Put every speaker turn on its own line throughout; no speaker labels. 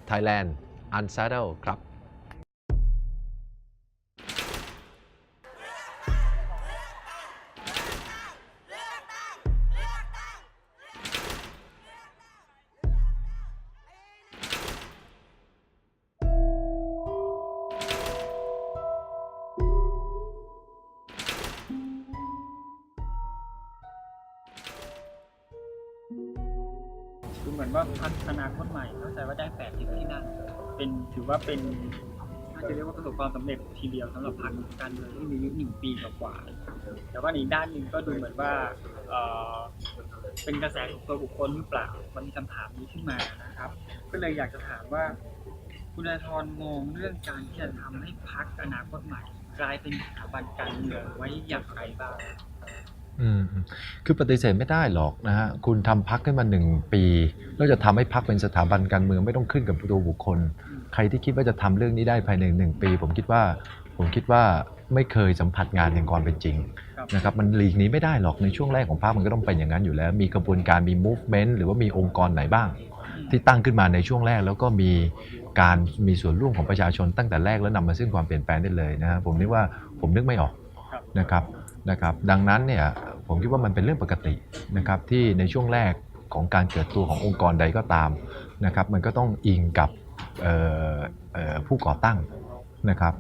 Thailand Unsaddled ครับ
ดูเหมือนว่าพรรคอนาคตใหม่เข้าใจว่าได้80ที่นั่งถือว่าเป็นน่าจะเรียกว่าประสบความสำเร็จทีเดียวสำหรับพรรคการเมืองที่มีอายุ1 ปีกว่าๆแต่ว่าอีกด้านหนึ่งก็ดูเหมือนว่าเอ่อเป็นกระแสของตัวบุคคลหรือเปล่ามันมีคำถามนี้ขึ้นมานะครับก็เลยอยากจะถามว่าคุณธรมองเรื่องการที่จะทำให้พรรคอนาคตใหม่กลายเป็นสถาบันการเมืองไว้อย่างไรบ้าง
คือปฏิเสธไม่ได้หรอกนะฮะคุณทำพรรคขึ้นมา1 ปีแล้วจะทำให้พรรคเป็นสถาบันการเมืองไม่ต้องขึ้นกับตัวบุคคลใครที่คิดว่าจะทำเรื่องนี้ได้ภายใน1 ปีผมคิดว่าไม่เคยสัมผัสงานแห่งความเป็นจริงนะครับมันหลีกหนีไม่ได้หรอกในช่วงแรกของพรรคมันก็ต้องเป็นอย่างนั้นอยู่แล้วมีกระบวนการมี movement หรือว่ามีองค์กรไหนบ้างที่ตั้งขึ้นมาในช่วงแรกแล้วก็มีส่วนร่วมของประชาชนตั้งแต่แรกแล้วนำมาซึ่งความเปลี่ยนแปลงได้เลยนะฮะผมนึกไม่ออกนะครับดังนั้นเนี่ยผมคิดว่ามันเป็นเรื่องปกตินะครับที่ในช่วงแรกของการเกิดตัวขององค์กรใดก็ตามนะครับมันก็ต้องอิงกับผู้ก่อตั้งนะครับ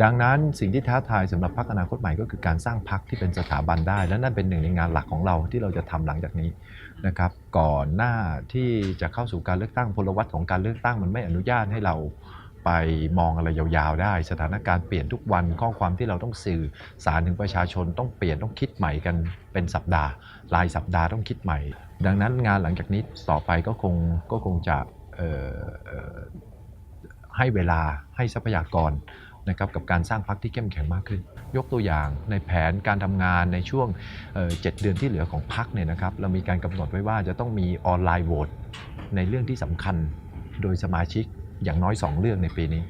ดังนั้นสิ่งที่ท้าทายสำหรับพรรคอนาคตใหม่ก็คือการสร้างพรรคที่เป็นสถาบันได้และนั่นเป็นหนึ่งในงานหลักของเราที่เราจะทำหลังจากนี้นะครับก่อนหน้าที่จะเข้าสู่การเลือกตั้งพลวัตของการเลือกตั้งมันไม่อนุญาตให้เราไปมองอะไรยาวๆได้สถานการณ์เปลี่ยนทุกวันข้อความที่เราต้องสื่อสารถึงประชาชนต้องเปลี่ยนต้องคิดใหม่กันเป็นสัปดาห์รายสัปดาห์ต้องคิดใหม่ดังนั้นงานหลังจากนี้ต่อไปก็คงจะให้เวลาให้ทรัพยากรนะครับกับการสร้างพรรคที่เข้มแข็งมากขึ้นยกตัวอย่างในแผนการทำงานในช่วง7 เดือนที่เหลือของพรรคเนี่ยนะครับเรามีการกำหนดไว้ว่าจะต้องมีออนไลน์โหวตในเรื่องที่สำคัญโดยสมาชิกอย่างน้อย2 เรื่องในปีนี้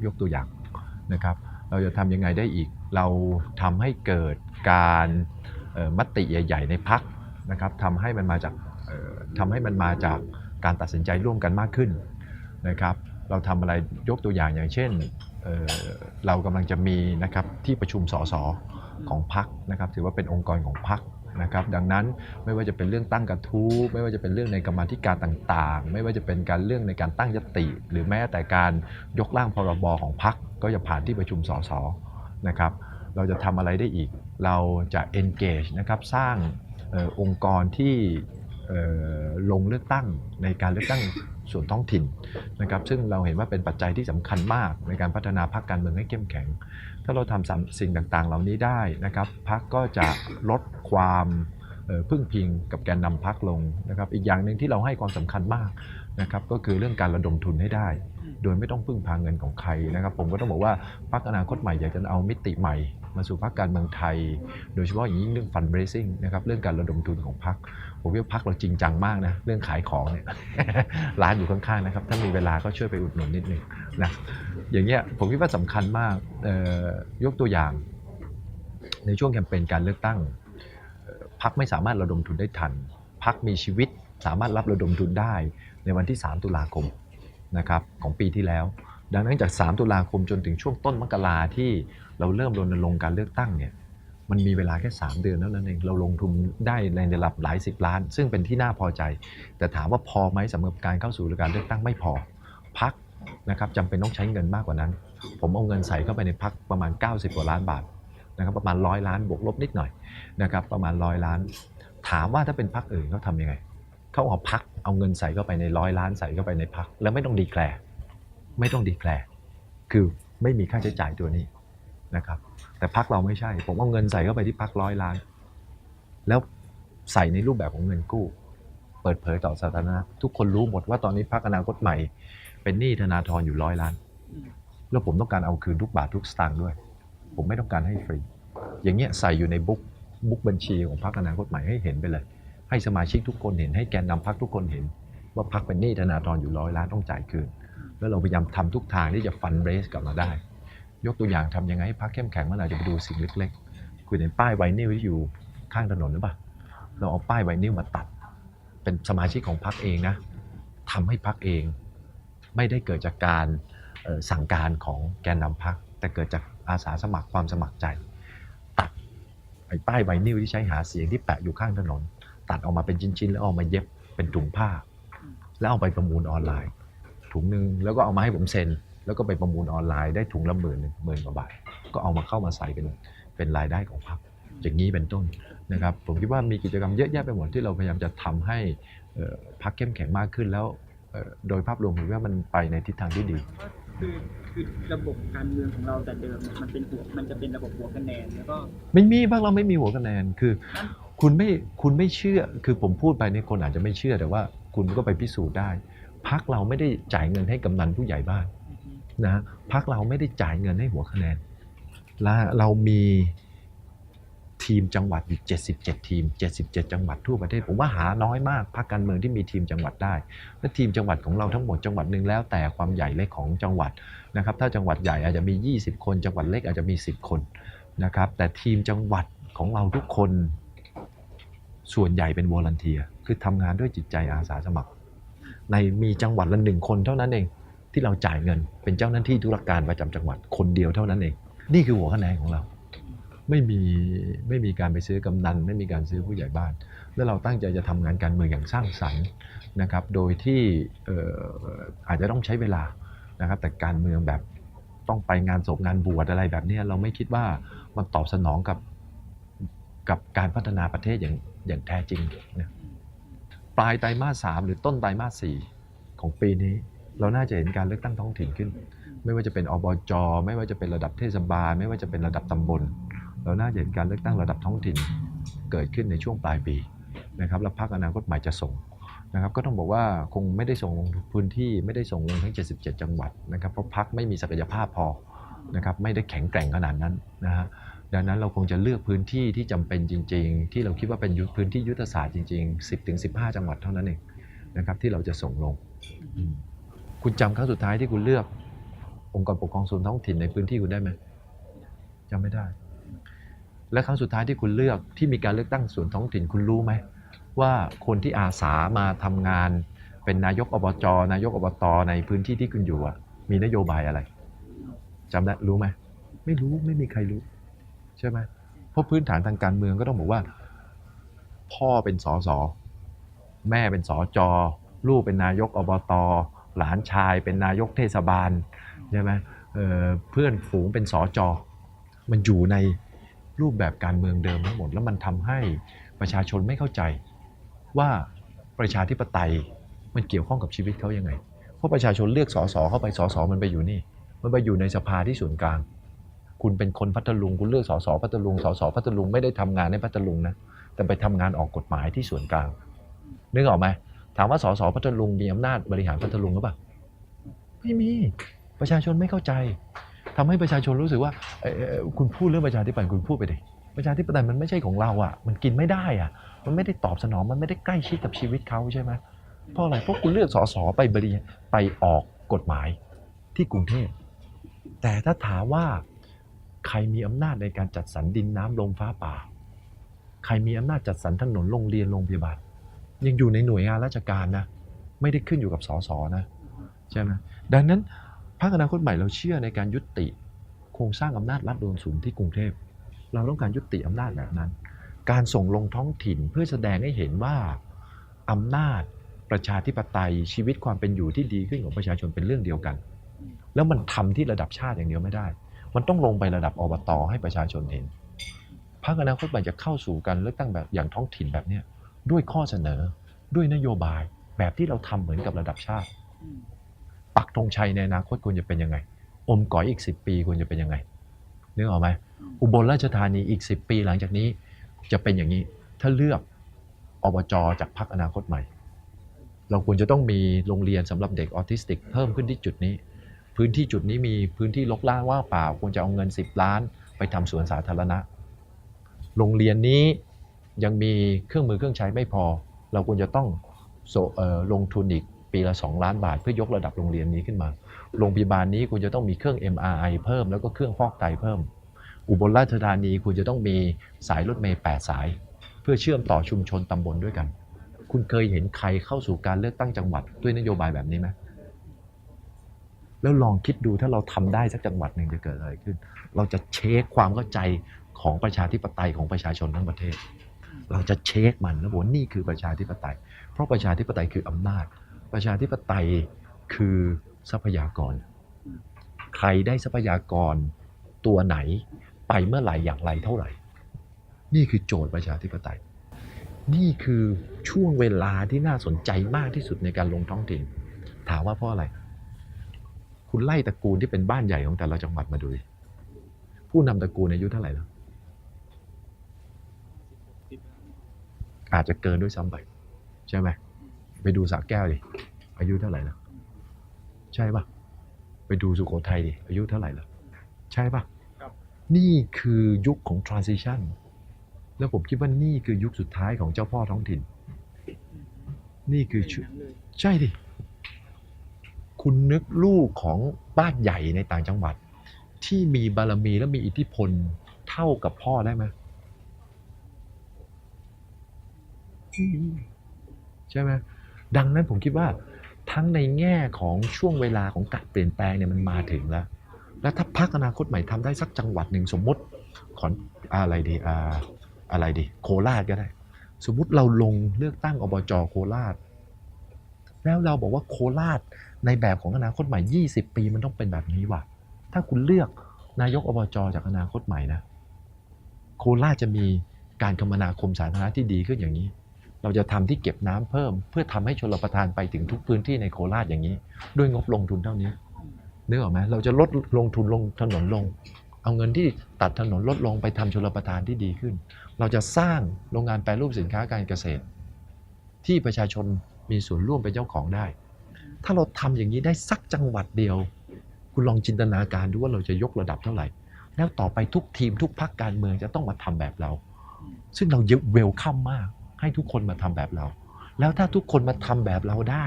ยกตัวอย่างนะครับเราจะทำยังไงได้อีกเราทำให้เกิดการมติใหญ่ๆในพรรคนะครับทำให้มันมาจากการตัดสินใจร่วมกันมากขึ้นนะครับเราทำอะไรยกตัวอย่างเช่นเรากำลังจะมีนะครับที่ประชุมสสของพรรคนะครับถือว่าเป็นองค์กรของพรรคนะครับดังนั้นไม่ว่าจะเป็นเรื่องตั้งกระทู้ไม่ว่าจะเป็นเรื่องในกรรมาธิการต่างๆไม่ว่าจะเป็นการเรื่องในการตั้งยติหรือแม้แต่การยกร่างพรบของพรรคก็จะผ่านที่ประชุมสสนะครับเราจะทำอะไรได้อีกเราจะ engage นะครับสร้างองค์กรที่ลงเลือกตั้งในการเลือกตั้งส่วนท้องถิ่นนะครับซึ่งเราเห็นว่าเป็นปัจจัยที่สำคัญมากในการพัฒนาพรรคการเมืองให้เข้มแข็งถ้าเราทำสิ่งต่างๆเหล่านี้ได้นะครับพรรคก็จะลดความพึ่งพิงกับแกนนำพรรคลงนะครับอีกอย่างหนึ่งที่เราให้ความสำคัญมากนะครับก็คือเรื่องการระดมทุนให้ได้โดยไม่ต้องพึ่งพาเงินของใครนะครับผมก็ต้องบอกว่าพรรคอนาคตใหม่อยากจะเอามิติใหม่มาสู่พรรคการเมืองไทยโดยเฉพาะอย่างยิ่งเรื่อง fundraising นะครับเรื่องการระดมทุนของพรรคผมว่าพรรคเราจริงจังมากนะเรื่องขายของเนี่ย ร้านอยู่ข้างๆนะครับถ้ามีเวลาก็ช่วยไปอุดหนุนนิดนึงนะอย่างเงี้ยผมคิดว่าสำคัญมากยกตัวอย่างในช่วงแคมเปญการเลือกตั้งพรรคไม่สามารถระดมทุนได้ทันพรรคมีชีวิตสามารถรับระดมทุนได้ในวันที่3 ตุลาคมนะครับของปีที่แล้วดังนั้นจาก3 ตุลาคมจนถึงช่วงต้นมกราที่เราเริ่มรณรงค์การเลือกตั้งเนี่ยมันมีเวลาแค่3 เดือนแล้วนั่นเองเราลงทุนได้ในระดับหลาย10 ล้านซึ่งเป็นที่น่าพอใจแต่ถามว่าพอไหมสำหรับการเข้าสู่การเลือกตั้งไม่พอพรรคนะครับจำเป็นต้องใช้เงินมากกว่านั้นผมเอาเงินใส่เข้าไปในพรรคประมาณ90 กว่าล้านบาทนะครับประมาณ100 ล้านบวกลบนิดหน่อยนะครับประมาณ100 ล้านถามว่าถ้าเป็นพรรคอื่นเขาทำยังไงเขาเอาพรรคเอาเงินใส่เข้าไปใน100 ล้านใส่เข้าไปในพรรคแล้วไม่ต้องดีแคลร์คือไม่มีค่าใช้จ่ายตัวนี้นะครับแต่พรรคเราไม่ใช่ผมเอาเงินใส่เข้าไปที่พรรค100 ล้านแล้วใส่ในรูปแบบของเงินกู้เปิดเผยต่อสาธารณะทุกคนรู้หมดว่าตอนนี้พรรคอนาคตใหม่เป็นหนี้ธนาธรอยู่100 ล้านแล้วผมต้องการเอาคืนทุกบาททุกสตางค์ด้วยผมไม่ต้องการให้ฟรีอย่างเงี้ยใส่อยู่ในบุ๊กบัญชีของพรรคอนาคตใหม่ให้เห็นไปเลยให้สมาชิกทุกคนเห็นให้แกนนำพรรคทุกคนเห็นว่าพรรคเป็นหนี้ธนาธรอยู่100 ล้านต้องจ่ายคืนแล้วเราพยายามทำทุกทางที่จะฟันเรสกลับมาได้ยกตัวอย่างทำยังไงให้พรรคเข้มแข็งเมื่อไหร่จะไปดูสิ่งเล็กๆคุณเห็นป้ายไวนิลที่อยู่ข้างถนนหรือเปล่าเราเอาป้ายไวนิลมาตัดเป็นสมาชิกของพรรคเองนะทำให้พรรคเอง ไม่ได้เกิดจากการสั่งการของแกนนำพรรคแต่เกิดจากอาสาสมัครความสมัครใจตัดไอ้ป้ายไวนิลที่ใช้หาเสียงที่แปะอยู่ข้างถนนตัดออกมาเป็นชิ้นๆแล้วเอามาเย็บเป็นถุงผ้าแล้วเอาไปประมูลออนไลน์ถุงนึงแล้วก็เอามาให้ผมเซ็นแล้วก็ไปประมูลออนไลน์ได้ถุงละ10,000 กว่าบาทก็เอามาเข้ามาใส่เป็นรายได้ของพรรคอย่างนี้เป็นต้นนะครับผมคิดว่ามีกิจกรรมเยอะแยะไปหมดที่เราพยายามจะทำให้พรรคเข้มแข็งมากขึ้นแล้วโดยภาพรวมผมว่ามันไปในทิศทางที่ดี
คือระบบการเมืองของเราแต่เดิมเนี่ยมันจะเป็นระบบหัวคะแนนแล้วก็
ไม่มีพรรคเราไม่มีหัวคะแนนคือคุณไม่เชื่อคือผมพูดไปเนี่ยคนอาจจะไม่เชื่อแต่ว่าคุณก็ไปพิสูจน์ได้พรรคเราไม่ได้จ่ายเงินให้กำนันผู้ใหญ่บ้านนะพรรคเราไม่ได้จ่ายเงินให้หัวคะแนนและเรามีทีมจังหวัดอยู่77ทีม77จังหวัดทั่วประเทศผมว่าหาน้อยมากพรรคการเมืองที่มีทีมจังหวัดได้และทีมจังหวัดของเราทั้งหมดจังหวัดนึงแล้วแต่ความใหญ่เล็กของจังหวัดนะครับถ้าจังหวัดใหญ่อาจจะมี20คนจังหวัดเล็กอาจจะมี10คนนะครับแต่ทีมจังหวัดของเราทุกคนส่วนใหญ่เป็นวอลันเทียร์คือทำงานด้วยจิตใจอาสาสมัครในมีจังหวัดละ1คนเท่านั้นเองที่เราจ่ายเงินเป็นเจ้าหน้าที่ธุรการประจำจังหวัดคนเดียวเท่านั้นเองนี่คือหัวคะแนนของเราไม่มีการไปซื้อกำนันไม่มีการซื้อผู้ใหญ่บ้านแล้วเราตั้งใจจะทำงานการเมืองอย่างสร้างสรรค์นะครับโดยที่อาจจะต้องใช้เวลานะครับแต่การเมืองแบบต้องไปงานศพงานบวชอะไรแบบนี้เราไม่คิดว่ามันตอบสนองกับการพัฒนาประเทศอย่างแท้จริงนะปลายไตรมาส 3หรือต้นไตรมาส 4ของปีนี้เราน่าจะเห็นการเลือกตั้งท้องถิ่นขึ้นไม่ว่าจะเป็นอบจ.ไม่ว่าจะเป็นระดับเทศบาลไม่ว่าจะเป็นระดับตำบลเราน่าจะเห็นการเลือกตั้งระดับท้องถิ่นเกิดขึ้นในช่วงปลายปีนะครับแล้วพรรคอนาคตใหม่จะส่งนะครับก็ต้องบอกว่าคงไม่ได้ส่งลงพื้นที่ไม่ได้ส่งลงทั้ง77จังหวัดนะครับเพราะพรรคไม่มีศักยภาพพอนะครับไม่ได้แข็งแกร่งขนาดนั้นนะฮะดังนั้นเราคงจะเลือกพื้นที่ที่จำเป็นจริงๆที่เราคิดว่าเป็นพื้นที่ยุทธศาสตร์จริงๆ10-15จังหวัดเท่านั้นเองนะครับที่เราจะส่งลงคุณจำครั้งสุดท้ายที่คุณเลือกองค์กรปกครองส่วนท้องถิ่นในพื้นที่คุณได้ไหมจำไม่ได้และครั้งสุดท้ายที่คุณเลือกที่มีการเลือกตั้งส่วนท้องถิ่นคุณรู้ไหมว่าคนที่อาสามาทำงานเป็นนายกอบจ.นายกอบต.ในพื้นที่ที่คุณอยู่มีนโยบายอะไรจำได้รู้ไหมไม่รู้ไม่มีใครรู้ใช่ไหมเพราะพื้นฐานทางการเมืองก็ต้องบอกว่าพ่อเป็นสสแม่เป็นสจลูกเป็นนายกอบต.หลานชายเป็นนายกเทศบาลใช่ไหมเพื่อนฝูงเป็นสจมันอยู่ในรูปแบบการเมืองเดิมทั้งหมดแล้วมันทำให้ประชาชนไม่เข้าใจว่าประชาธิปไตยมันเกี่ยวข้องกับชีวิตเขายังไงเพราะประชาชนเลือกสสเข้าไปสสมันไปอยู่นี่มันไปอยู่ในสภาที่ส่วนกลางคุณเป็นคนพัทลุงคุณเลือกสสพัทลุงสสพัทลุงไม่ได้ทำงานในพัทลุงนะแต่ไปทำงานออกกฎหมายที่ส่วนกลางนึกออกไหมถามว่าสสพัทลุงมีอำนาจบริหารพัทลุงหรือเปล่าไม่มีประชาชนไม่เข้าใจทำให้ประชาชนรู้สึกว่าคุณพูดเรื่องประชาธิปไตยคุณพูดไปดิประชาธิปไตยมันไม่ใช่ของเรามันกินไม่ได้มันไม่ได้ตอบสนองมันไม่ได้ใกล้ชิดกับชีวิตเขาใช่ไหมเพราะอะไรเพราะคุณเลือกสสไปออกกฎหมายที่กรุงเทพแต่ถ้าถามว่าใครมีอำนาจในการจัดสรรดินน้ำลมฟ้าป่าใครมีอำนาจจัดสรรถนนโรงเรียนโรงพยาบาลยังอยู่ในหน่วยงานราชการนะไม่ได้ขึ้นอยู่กับสสนะใช่ไหมดังนั้นพรรคอนาคตใหม่เราเชื่อในการยุติโครงสร้างอำนาจรัฐโดนศูนย์ที่กรุงเทพเราต้องการยุติอำนาจแบบนั้นการส่งลงท้องถิ่นเพื่อแสดงให้เห็นว่าอำนาจประชาธิปไตยชีวิตความเป็นอยู่ที่ดีขึ้นของประชาชนเป็นเรื่องเดียวกันแล้วมันทำที่ระดับชาติอย่างเดียวไม่ได้มันต้องลงไประดับอบต.ให้ประชาชนเห็นพรรคอนาคตใหม่จะเข้าสู่การเลือกตั้งแบบอย่างท้องถิ่นแบบนี้ด้วยข้อเสนอด้วยนโยบายแบบที่เราทำเหมือนกับระดับชาติปักธงชัยในอนาคตควรจะเป็นยังไงอมก๋อยอีก10 ปีควรจะเป็นยังไงนึกออกไหมอุบลราชธานีอีก10 ปีหลังจากนี้จะเป็นอย่างนี้ถ้าเลือกอบจ.จากพรรคอนาคตใหม่เราควรจะต้องมีโรงเรียนสำหรับเด็กออทิสติกเพิ่มขึ้นที่จุดนี้พื้นที่จุดนี้มีพื้นที่รกร้างว่างเปล่าควรจะเอาเงิน10 ล้านไปทำสวนสาธารณะโรงเรียนนี้ยังมีเครื่องมือเครื่องใช้ไม่พอเราควรจะต้องลงทุนอีกปีละ2 ล้านบาทเพื่อยกระดับโรงเรียนนี้ขึ้นมาโรงพยาบาลนี้ควรจะต้องมีเครื่อง MRI เพิ่มแล้วก็เครื่องฟอกไตเพิ่มอุบลราชธานีควรจะต้องมีสายรถเมล์8 สายเพื่อเชื่อมต่อชุมชนตำบลด้วยกันคุณเคยเห็นใครเข้าสู่การเลือกตั้งจังหวัดด้วยนโยบายแบบนี้ไหม แล้วลองคิดดูถ้าเราทำได้สักจังหวัดหนึ่งจะเกิดอะไรขึ้นเราจะเช็คความเข้าใจของประชาธิปไตยของประชาชนทั้งประเทศเราจะเช็คมันแล้วบอกว่านี่คือประชาธิปไตยเพราะประชาธิปไตยคืออำนาจประชาธิปไตยคือทรัพยากรใครได้ทรัพยากรตัวไหนไปเมื่อไหร่อย่างไรเท่าไหร่นี่คือโจทย์ประชาธิปไตยนี่คือช่วงเวลาที่น่าสนใจมากที่สุดในการลงท้องถิ่นถามว่าเพราะอะไรคุณไล่ตระกูลที่เป็นบ้านใหญ่ของแต่ละจังหวัดมาดูดิผู้นำตระกูลอายุเท่าไหร่แล้วอาจจะเกินด้วยซ้ำไปใช่ไหมไปดูสระแก้วดิอายุเท่าไหร่แล้วใช่ปะไปดูสุโขทัยดิอายุเท่าไหร่แล้วใช่ปะนี่คือยุคของ transition แล้วผมคิดว่านี่คือยุคสุดท้ายของเจ้าพ่อท้องถิ่นนี่คือใช่ดิคุณนึกลูกของบ้านใหญ่ในต่างจังหวัดที่มีบารมีและมีอิทธิพลเท่ากับพ่อได้ไหมใช่ไหมดังนั้นผมคิดว่าทั้งในแง่ของช่วงเวลาของการเปลี่ยนแปลงเนี่ยมันมาถึงแล้วแล้วถ้าพรรคอนาคตใหม่ทำได้สักจังหวัดหนึ่งสมมติขอนอะไรดีโคราชก็ได้สมมุติเราลงเลือกตั้งอบจโคราชแล้วเราบอกว่าโคราชในแบบของอนาคตใหม่20ปีมันต้องเป็นแบบนี้ว่ะถ้าคุณเลือกนายกอบจจากอนาคตใหม่นะโคราชจะมีการคมนาคมสาธารณะที่ดีขึ้นอย่างนี้เราจะทำที่เก็บน้ำเพิ่มเพื่อทำให้ชลประทานไปถึงทุกพื้นที่ในโคราชอย่างนี้ด้วยงบลงทุนเท่านี้นึกออกไหมเราจะลดลงทุนลงถนนลงเอาเงินที่ตัดถนนลดลงไปทำชลประทานที่ดีขึ้นเราจะสร้างโรงงานแปรรูปสินค้าการเกษตรที่ประชาชนมีส่วนร่วมเป็นเจ้าของได้ถ้าเราทำอย่างนี้ได้สักจังหวัดเดียวคุณลองจินตนาการดูว่าเราจะยกระดับเท่าไหร่แล้วต่อไปทุกทีมทุกพรรคการเมืองจะต้องมาทำแบบเราซึ่งเราเวลคัมมากให้ทุกคนมาทำแบบเราแล้วถ้าทุกคนมาทำแบบเราได้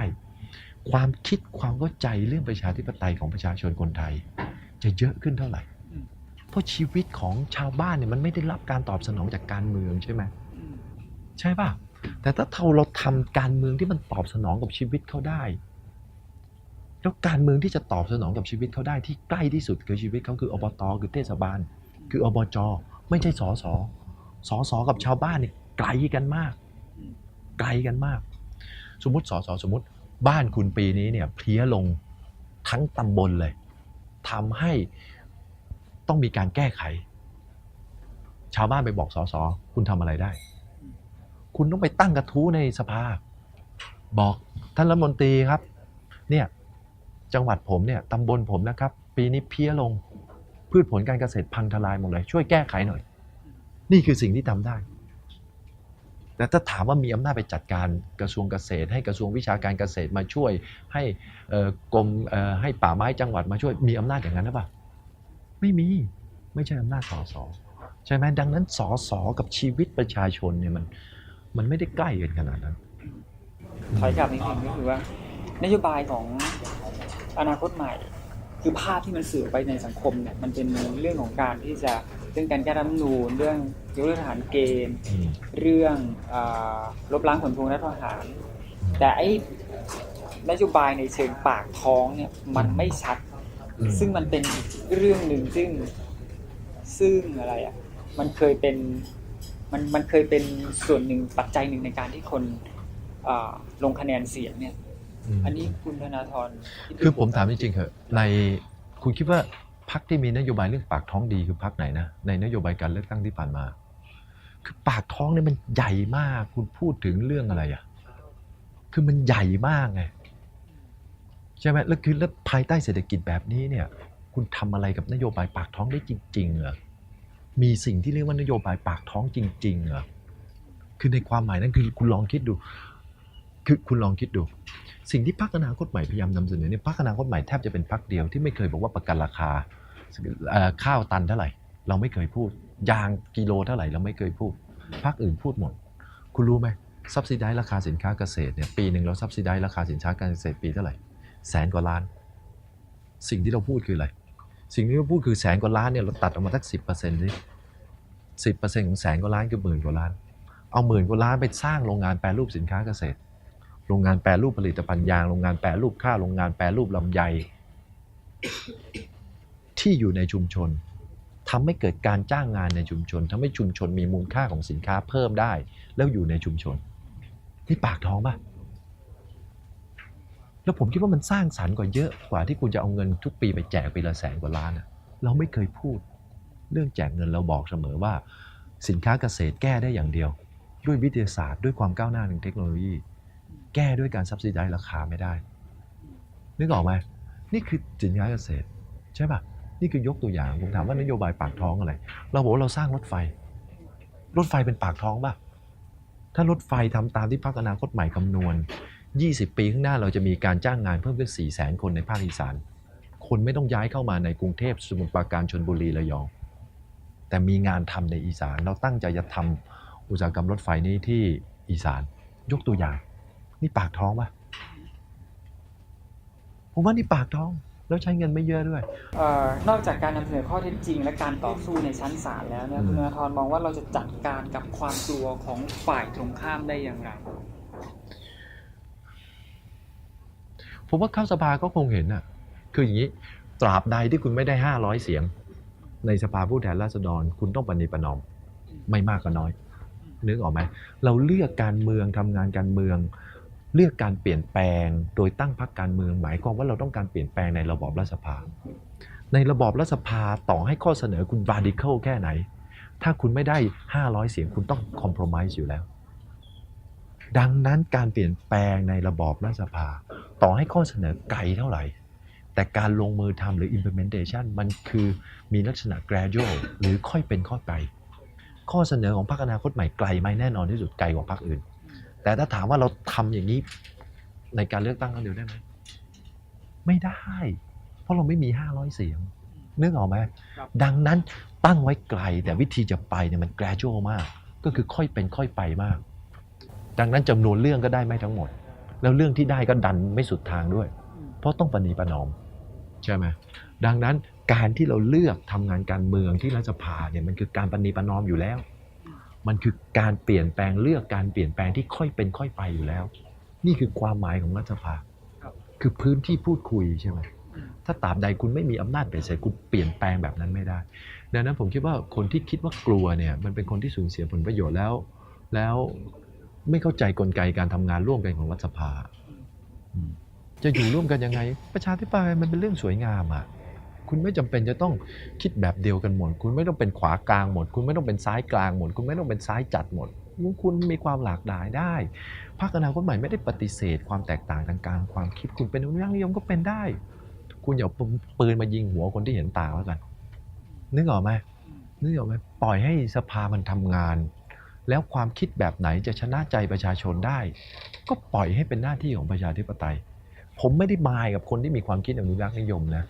ความคิดความเข้าใจเรื่องประชาธิปไตยของประชาชนคนไทยจะเยอะขึ้นเท่าไหร่เพราะชีวิตของชาวบ้านเนี่ยมันไม่ได้รับการตอบสนองจากการเมืองใช่ไหมใช่ป่ะแต่ถ้าเราทำการเมืองที่มันตอบสนองกับชีวิตเขาได้แล้วการเมืองที่จะตอบสนองกับชีวิตเขาได้ที่ใกล้ที่สุดคือชีวิตเขาคืออบต.คือเทศบาลคืออบจ.ไม่ใช่สสกับชาวบ้านเนี่ยไกลกันมากสมมติสมมติบ้านคุณปีนี้เนี่ยเพลี้ยลงทั้งตำบลเลยทำให้ต้องมีการแก้ไขชาวบ้านไปบอกสสคุณทำอะไรได้คุณต้องไปตั้งกระทู้ในสภาบอกท่านรัฐมนตรีครับเนี่ยจังหวัดผมเนี่ยตำบลผมนะครับปีนี้เพลี้ยลงพืชผลการเกษตรพังทลายหมดเลยช่วยแก้ไขหน่อยนี่คือสิ่งที่ทำได้แต่ถ้าถามว่ามีอำนาจไปจัดการกระทรวงเกษตรให้กระทรวงวิชาการเกษตรมาช่วยให้กรมให้ป่าไม้จังหวัดมาช่วยมีอำนาจอย่างนั้นหรือเปล่าไม่ใช่อำนาจสสใช่ไหมดังนั้นสสกับชีวิตประชาชนเนี่ยมันไม่ได้ใกล้กันขนาดนั้น
ถอยกลับนิดนึงก็คือว่านโยบายของอนาคตใหม่คือภาพที่มันสื่อไปในสังคมเนี่ยมันเป็นเรื่องของการที่จะเรื่องการแก้รัฐธรรมนูญเรื่องยกเลิกทหารเกณฑ์เรื่องลบล้างผลพวงรัฐประหารแต่ไอ้นโยบายในเชิงปากท้องเนี่ยมันไม่ชัดซึ่งมันเป็นเรื่องหนึ่งซึ่งอะไรอ่ะมันเคยเป็นส่วนหนึ่งปัจจัยหนึ่งในการที่คนลงคะแนนเสียงเนี่ยอันนี้คุณธนาธร
คือผมถามจริงๆเหอะในคุณคิดว่าพรรคที่มีนโยบายเรื่องปากท้องดีคือพรรคไหนนะในนโยบายการเลือกตั้งที่ผ่านมาคือปากท้องเนี่ยมันใหญ่มากคุณพูดถึงเรื่องอะไรอ่ะคือมันใหญ่มากไงใช่ไหมแล้วภายใต้เศรษฐกิจแบบนี้เนี่ยคุณทำอะไรกับนโยบายปากท้องได้จริงๆเหรอมีสิ่งที่เรียกว่านโยบายปากท้องจริงๆเหรอคือในความหมายนั้นคือคุณลองคิดดูสิ่งที่พรรคอนาคตใหม่พยายามนำเสนอเนี่ยพรรคอนาคตใหม่แทบจะเป็นพรรคเดียวที่ไม่เคยบอกว่าประกันราคาข้าวตันเท่าไหร่เราไม่เคยพูดยางกิโลเท่าไหร่เราไม่เคยพูดพรรคอื่นพูดหมดคุณรู้ไหมซับซิไดราคาสินค้าเกษตรเนี่ยปีหนึ่งเราซับซิไดราคาสินค้าการเกษตรปีเท่าไหร่100,000 กว่าล้านสิ่งที่เราพูดคืออะไรสิ่งที่เราพูดคือ100,000 กว่าล้านเนี่ยเราตัดออกมาสัก 10% สิ 10% ของ100,000 กว่าล้านคือ10,000 กว่าล้านเอา10,000 กว่าล้านไปสร้างโรงงานแปรรูปสินค้าเกษตรโรงงานแปรรูปผลิตภัณฑ์ยางโรงงานแปรรูปข้าวโรงงานแปรรูปลำไย ที่อยู่ในชุมชนทำให้เกิดการจ้างงานในชุมชนทำให้ชุมชนมีมูลค่าของสินค้าเพิ่มได้แล้วอยู่ในชุมชนนี่ปากท้องป่ะแล้วผมคิดว่ามันสร้างสรรค์กว่าเยอะกว่าที่คุณจะเอาเงินทุกปีไปแจกปีละ100,000 กว่าล้านอะเราไม่เคยพูดเรื่องแจกเงินเราบอกเสมอว่าสินค้าเกษตรแก้ได้อย่างเดียวด้วยวิทยาศาสตร์ด้วยความก้าวหน้าทางเทคโนโลยีแก้ด้วยการซับซิไดราคาไม่ได้นึกออกไหมนี่คือสินค้าเกษตรใช่ป่ะนี่คือยกตัวอย่างผมถามว่านโยบายปากท้องอะไรเราบอกว่าเราสร้างรถไฟเป็นปากท้องป่ะถ้ารถไฟทำตามที่พรรคอนาคตใหม่คำนวณ20 ปีข้างหน้าเราจะมีการจ้างงานเพิ่มขึ้น 400,000 คนในภาคอีสานคนไม่ต้องย้ายเข้ามาในกรุงเทพสมุทรปราการชลบุรีระยองแต่มีงานทำในอีสานเราตั้งใจจะทำอุตสาหกรรมรถไฟนี้ที่อีสานยกตัวอย่างนี่ปากท้องป่ะผมว่านี่ปากท้องแล้วใช้เงินไม่เยอะด้วย
นอกจากการนำเสนอข้อเท็จจริงและการต่อสู้ในชั้นศาลแล้วเนี่ยคุณธนาธรมองว่าเราจะจัดการกับความกลัวของฝ่ายตรงข้ามได้อย่างไร
ผมว่าเข้าสภาก็คงเห็นน่ะคืออย่างนี้ตราบใดที่คุณไม่ได้500 เสียงในสภาผู้แทนราษฎรคุณต้องประนีประนอมไม่มากก็น้อยนึกออกไหมเราเลือกการเมืองทำงานการเมืองเลือกการเปลี่ยนแปลงโดยตั้งพรรคการเมืองหมายความว่าเราต้องการเปลี่ยนแปลงในระบอบรัฐสภาในระบอบรัฐสภาต่อให้ข้อเสนอคุณ radical แค่ไหนถ้าคุณไม่ได้500 เสียงคุณต้อง compromise อยู่แล้วดังนั้นการเปลี่ยนแปลงในระบอบรัฐสภาต่อให้ข้อเสนอไกลเท่าไหร่แต่การลงมือทำหรือ implementation มันคือมีลักษณะ gradual หรือค่อยเป็นค่อยไปข้อเสนอของพรรคอนาคตใหม่ไกลไหมแน่นอนที่สุดไกลกว่าพรรคอื่นแต่ถ้าถามว่าเราทำอย่างนี้ในการเลือกตั้งครั้งเดียวได้ไหมไม่ได้เพราะเราไม่มี500 เสียงนึกออกไหมดังนั้นตั้งไว้ไกลแต่วิธีจะไปเนี่ยมัน gradual มากก็คือค่อยเป็นค่อยไปมากดังนั้นจำนวนเรื่องก็ได้ไม่ทั้งหมดแล้วเรื่องที่ได้ก็ดันไม่สุดทางด้วยเพราะต้องประนีประนอมใช่ไหมดังนั้นการที่เราเลือกทำงานการเมืองที่รัฐสภาเนี่ยมันคือการประนีประนอมอยู่แล้วมันคือการเปลี่ยนแปลงเลือกการเปลี่ยนแปลงที่ค่อยเป็นค่อยไปอยู่แล้วนี่คือความหมายของรัฐสภาคือพื้นที่พูดคุยใช่ไหมถ้าตราบใดคุณไม่มีอำนาจเป็นเสร็จคุณเปลี่ยนแปลงแบบนั้นไม่ได้ดังนั้นผมคิดว่าคนที่คิดว่ากลัวเนี่ยมันเป็นคนที่สูญเสียผลประโยชน์แล้วไม่เข้าใจกลไกการทำงานร่วมกันของรัฐสภาจะอยู่ร่วมกันยังไงประชาธิปไตยมันเป็นเรื่องสวยงามอ่ะคุณไม่จำเป็นจะต้องคิดแบบเดียวกันหมดคุณไม่ต้องเป็นขวากลางหมดคุณไม่ต้องเป็นซ้ายกลางหมดคุณไม่ต้องเป็นซ้ายจัดหมดคุณมีความหลากหลายได้พรรคอนาคตใหม่ไม่ได้ปฏิเสธความแตกต่างทางการความคิดคุณเป็นอนุรักษ์นิยมก็เป็นได้คุณอย่าปืนมายิงหัวคนที่เห็นต่างแล้วกันนึกออกไหมปล่อยให้สภามันทำงานแล้วความคิดแบบไหนจะชนะใจประชาชนได้ก็ปล่อยให้เป็นหน้าที่ของประชาธิปไตยผมไม่ได้มายกับคนที่มีความคิดอนุรักษ์นิยมนะ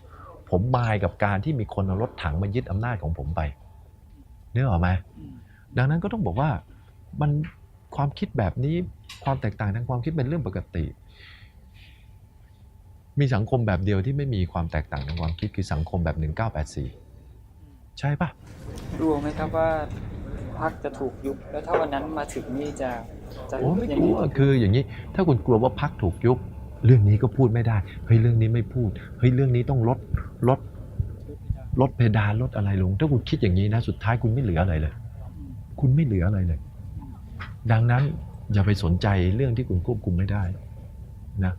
ผมมายกับการที่มีคนเอารถถังมายึดอำนาจของผมไปนึกออกไหมดังนั้นก็ต้องบอกว่ามันความคิดแบบนี้ความแตกต่างทางความคิดเป็นเรื่องปกติมีสังคมแบบเดียวที่ไม่มีความแตกต่างทางความคิดคือสังคมแบบ1984ใช่ปะ
กลัวไหมครับว่าพรรคจะถูกยุบแล้วถ้าวันนั้นมาถึงนี่จะ
ไม่กลัวคืออย่างนี้ถ้าคุณกลัวว่าพรรคถูกยุบเรื่องนี้ก็พูดไม่ได้เฮ้ยเรื่องนี้ไม่พูดเฮ้ยเรื่องนี้ต้องลดเพดานลดอะไรลงถ้าคุณคิดอย่างนี้นะสุดท้ายคุณไม่เหลืออะไรเลยคุณไม่เหลืออะไรเลยดังนั้นอย่าไปสนใจเรื่องที่คุณควบคุมไม่ได้นะ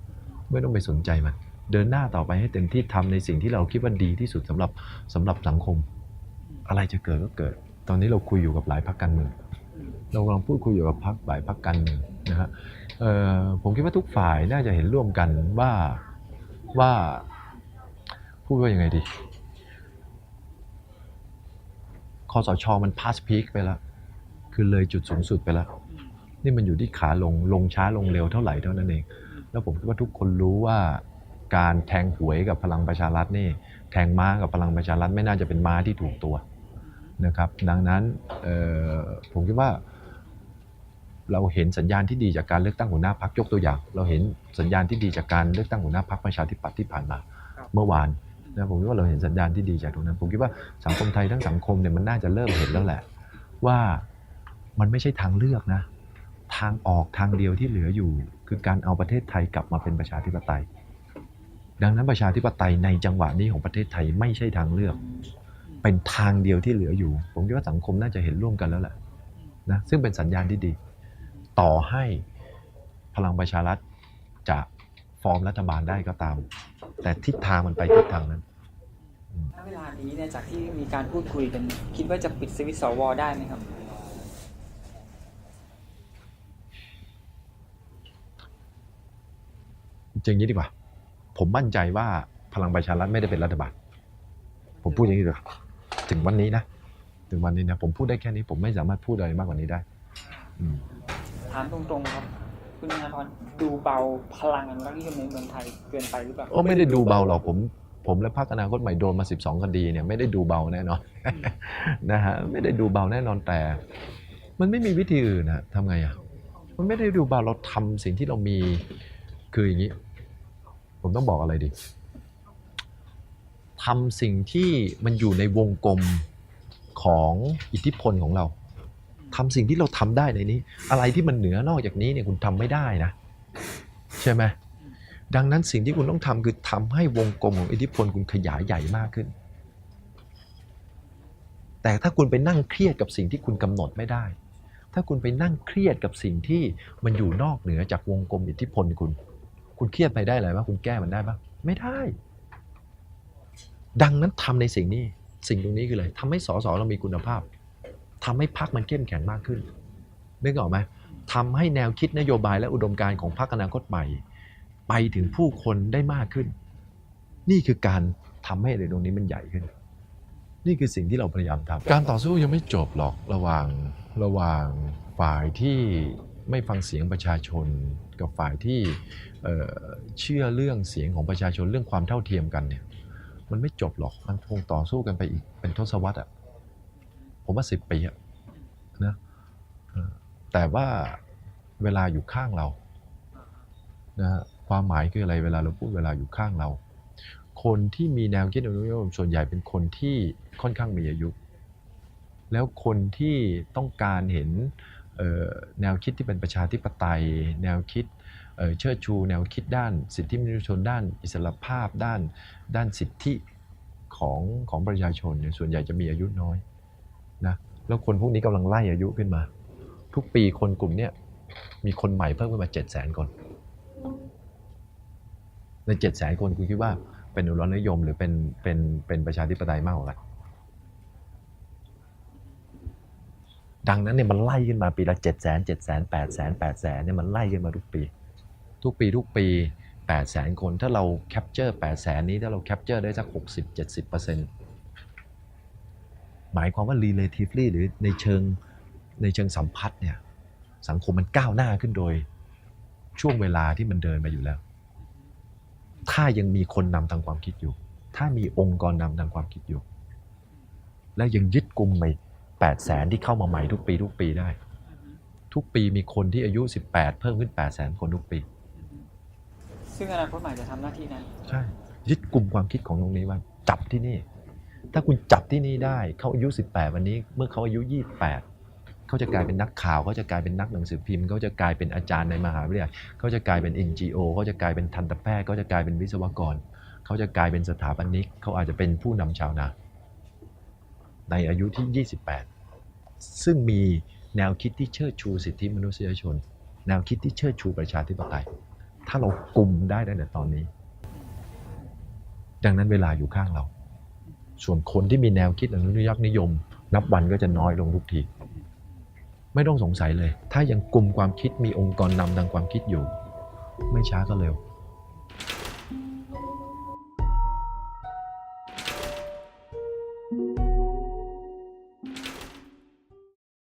ไม่ต้องไปสนใจมันเดินหน้าต่อไปให้เต็มที่ทำในสิ่งที่เราคิดว่าดีที่สุดสำหรับสังคมอะไรจะเกิดก็เกิดตอนนี้เราคุยอยู่กับหลายพรรคการเมืองเรากำลังพูดคุยอยู่กับหลายพรรคการเมืองนะฮะผมคิดว่าทุกฝ่ายน่าจะเห็นร่วมกันว่าพูดว่ายังไงดีคสช.มัน pass peak ไปแล้วคือเลยจุดสูงสุดไปแล้วนี่มันอยู่ที่ขาลงช้าลงเร็วเท่าไหร่เท่านั้นเองแล้วผมคิดว่าทุกคนรู้ว่าการแทงหวยกับพลังประชารัฐนี่แทงม้ากับพลังประชารัฐไม่น่าจะเป็นม้าที่ถูกตัวนะครับดังนั้นผมคิดว่าเราเห็นสัญญาณที่ดีจากการเลือกตั้งหัวหน้าพรรคยกตัวอย่างเราเห็นสัญญาณที่ดีจากการเลือกตั้งหัวหน้าพรรคประชาธิปัตย์ที่ผ่านมาเมื่อวานนะผมคิดว่าเราเห็นสัญญาณที่ดีจากตรงนั้นผมคิดว่าสังคมไทยทั้งสังคมเนี่ยมันน่าจะเริ่มเห็นแล้วแหละว่ามันไม่ใช่ทางเลือกนะทางออกทางเดียวที่เหลืออยู่คือการเอาประเทศไทยกลับมาเป็นประชาธิปไตย ดังนั้นประชาธิปไตยในจังหวะนี้ของประเทศไทยไม่ใช่ทางเลือก เป็นทางเดียวที่เหลืออยู่ผมคิดว่าสังคมน่าจะเห็นร่วมกันแล้วแหละนะซึ่งเป็นสัญญาณที่ดีต่อให้พลังประชารัฐจะฟอร์มรัฐบาลได้ก็ตามแต่ทิศทางมันไปทิศทางนั้น
ณเวลานี้เนี่ยจากที่มีการพูดคุยกันคิดว่าจะปิดสวิตช์สวได้ไหมครับ
อย่างนี้ดีกว่าผมมั่นใจว่าพลังประชารัฐไม่ได้เป็นรัฐบาลผมพูดอย่างนี้ดีกว่าถึงวันนี้นะผมพูดได้แค่นี้ผมไม่สามารถพูดอะไรมากกว่านี้ได้
ถามตรงๆครับคุณธนาธรดูเบาพลังอนุรักษ์นิยมในเมืองไทยเกินไปหรือเปล่า
ไม่ได้ดูเบาหรอกผมและพรรคอนาคตใหม่โดนมา12คดีเนี่ยไม่ได้ดูเบาแน่นอน นะฮะไม่ได้ดูเบาแน่นอนแต่มันไม่มีวิธีอื่นนะทำไงอ่ะมันไม่ได้ดูเบาเราทำสิ่งที่เรามีคืออย่างนี้ผมต้องบอกอะไรดีทำสิ่งที่มันอยู่ในวงกลมของอิทธิพลของเราทำสิ่งที่เราทำได้ในนี้อะไรที่มันเหนือนอกจากนี้เนี่ยคุณทำไม่ได้นะใช่ไหมดังนั้นสิ่งที่คุณต้องทำคือทำให้วงกลมของอิทธิพลคุณขยายใหญ่มากขึ้นแต่ถ้าคุณไปนั่งเครียดกับสิ่งที่คุณกำหนดไม่ได้ถ้าคุณไปนั่งเครียดกับสิ่งที่มันอยู่นอกเหนือจากวงกลมอิทธิพลคุณเครียดไปได้อะไรบ้างคุณแก้มันได้บ้างไม่ได้ดังนั้นทำในสิ่งตรงนี้คืออะไรทำให้สสเรามีคุณภาพทำให้พรรคมันเข้มแข็งมากขึ้นนึกออกไหมทำให้แนวคิดนโยบายและอุดมการณ์ของพรรคอนาคตใหม่ไปถึงผู้คนได้มากขึ้นนี่คือการทำให้ในตรงนี้มันใหญ่ขึ้นนี่คือสิ่งที่เราพยายามทำการต่อสู้ยังไม่จบหรอกระหว่างฝ่ายที่ไม่ฟังเสียงประชาชนกับฝ่ายที่เชื่อเรื่องเสียงของประชาชนเรื่องความเท่าเทียมกันเนี่ยมันไม่จบหรอกมันคงต่อสู้กันไปอีกเป็นทศวรรษผมว่า10 ปีนะแต่ว่าเวลาอยู่ข้างเรานะความหมายคืออะไรเวลาเราพูดเวลาอยู่ข้างเราคนที่มีแนวคิดอนุรักษ์นิยมส่วนใหญ่เป็นคนที่ค่อนข้างมีอายุแล้วคนที่ต้องการเห็นแนวคิดที่เป็นประชาธิปไตยแนวคิดเชิดชูแนวคิดด้านสิทธิมนุษยชนด้านอิสรภาพด้านสิทธิของประชาชนเนี่ยส่วนใหญ่จะมีอายุน้อยนะแล้วคนพวกนี้กำลังไล่อายุขึ้นมาทุกปีคนกลุ่มนี้มีคนใหม่เพิ่มขึ้นมา 700,000 คนใน 700,000 คนคุณคิดว่าเป็นอนุรักษ์นิยมหรือเป็นประชาธิปไตยมากกว่ากันดังนั้นเนี่ยมันไล่ขึ้นมาปีละ 700,000 700,000 800,000 800,000 เนี่ยมันไล่ขึ้นมาทุกปี 800,000 คนถ้าเราแคปเจอร์ 800,000 นี้ถ้าเราแคปเจอร์ได้สัก 60-70% หมายความว่า relatively หรือในเชิงสัมพัทธ์เนี่ยสังคมมันก้าวหน้าขึ้นโดยช่วงเวลาที่มันเดินมาอยู่แล้วถ้ายังมีคนนำทางความคิดอยู่ถ้ามีองค์กรนำทางความคิดอยู่แล้วยังยึดกลุ่มไป 800,000 ที่เข้ามาใหม่ทุกปีได้ทุกปีมีคนที่อายุ 18 เพิ่มขึ้น 800,000 คนทุกปี
ซึ่งอนาคตใหม่จะทำหน้าที่นั้น
ใช่ยึดกลุ่มความคิดของตรงนี้ว่าจับที่นี่ถ้าคุณจับที่นี่ได้เขาอายุ18วันนี้เมื่อเขาอายุ28เขาจะกลายเป็นนักข่าวเขาจะกลายเป็นนักหนังสือพิมพ์เขาจะกลายเป็นอาจารย์ในมหาวิทยาลัยเขาจะกลายเป็น NGO เขาจะกลายเป็นทันตแพทย์เขาจะกลายเป็นวิศวกรเขาจะกลายเป็นสถาปนิกเขาอาจจะเป็นผู้นำชาวนาในอายุที่28ซึ่งมีแนวคิดที่เชิดชูสิทธิมนุษยชนแนวคิดที่เชิดชูประชาธิปไตยถ้าเรากุมได้ตั้งแต่ตอนนี้ดังนั้นเวลาอยู่ข้างเราส่วนคนที่มีแนวคิดอนุรักษ์นิยมนับวันก็จะน้อยลงทุกทีไม่ต้องสงสัยเลยถ้ายังกุมความคิดมีองค์กรนำทางความคิดอยู่ไม่ช้าก็เร็ว